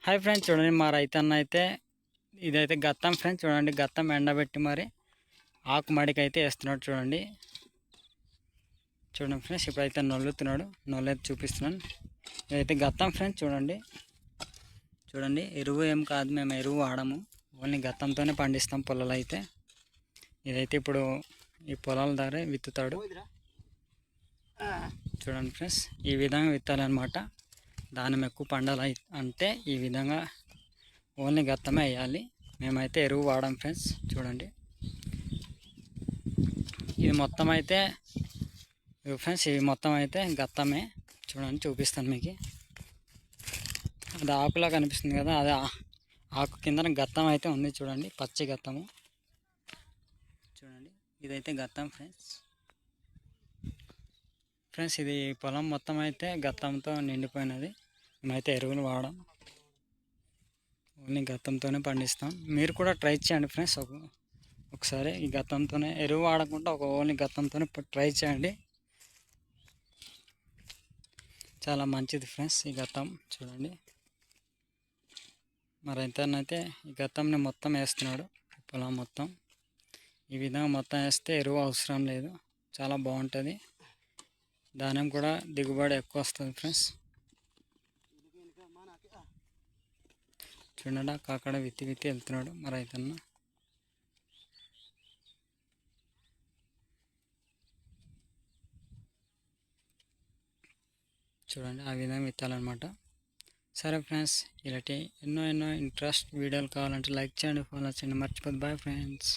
Hi friends, చూడండి మా రైతన్న అయితే ఇదైతే గత్తం ఫ్రెండ్స్. చూడండి, గత్తం ఎండబెట్టి మరి ఆకు మడికి అయితే వేస్తున్నాడు. చూడండి ఫ్రెండ్స్, ఇప్పుడైతే నొల్లుతున్నాడు. నొల్లైతే చూపిస్తున్నాను. ఇదైతే గత్తం ఫ్రెండ్స్. చూడండి ఎరువు ఏం కాదు, మేము ఎరువు వాడము, ఓన్లీ గత్తంతోనే పండిస్తాం పొలాలు అయితే. ఇదైతే ఇప్పుడు ఈ పొలాల ద్వారా విత్తుతాడు. చూడండి ఫ్రెండ్స్, ఈ విధంగా విత్తాలన్నమాట. దానం ఎక్కువ పండాలి అంటే ఈ విధంగా ఓన్లీ గత్తమే వేయాలి. మేమైతే ఎరువు వాడాం ఫ్రెండ్స్. చూడండి, ఇది మొత్తం అయితే ఫ్రెండ్స్, ఇది మొత్తం అయితే గత్తమే. చూడండి, చూపిస్తాను మీకు. అది ఆకులా కనిపిస్తుంది కదా, అది ఆకు కింద గత్తం అయితే ఉంది. చూడండి, పచ్చి గత్తము. చూడండి, ఇదైతే గత్తం ఫ్రెండ్స్. ఇది పొలం మొత్తం అయితే గత్తంతో నిండిపోయినది. మేమైతే ఎరువులు వాడడం, ఓన్లీ గత్తంతోనే పండిస్తాం. మీరు కూడా ట్రై చేయండి ఫ్రెండ్స్. ఒకసారి ఈ గత్తంతోనే, ఎరువు వాడకుండా ఓన్లీ గత్తంతోనే ట్రై చేయండి. చాలా మంచిది ఫ్రెండ్స్ ఈ గత్తం. చూడండి, మరి ఎంతనైతే ఈ గత్తంని మొత్తం వేస్తున్నాడు. పొలం మొత్తం ఈ విధంగా మొత్తం వేస్తే ఎరువు అవసరం లేదు. చాలా బాగుంటుంది. ధాన్యం కూడా దిగుబడి ఎక్కువ వస్తుంది ఫ్రెండ్స్. చూడండి, కాకడ విత్తి వెళ్తున్నాడు మరి రైతన్న. చూడండి, ఆ విధంగా విత్తాలన్నమాట. సరే ఫ్రెండ్స్, ఇలాంటి ఎన్నో ఇంట్రెస్ట్ వీడియోలు కావాలంటే లైక్ చేయండి, ఫాలో చేయండి, మర్చిపోద్దు. Bye friends.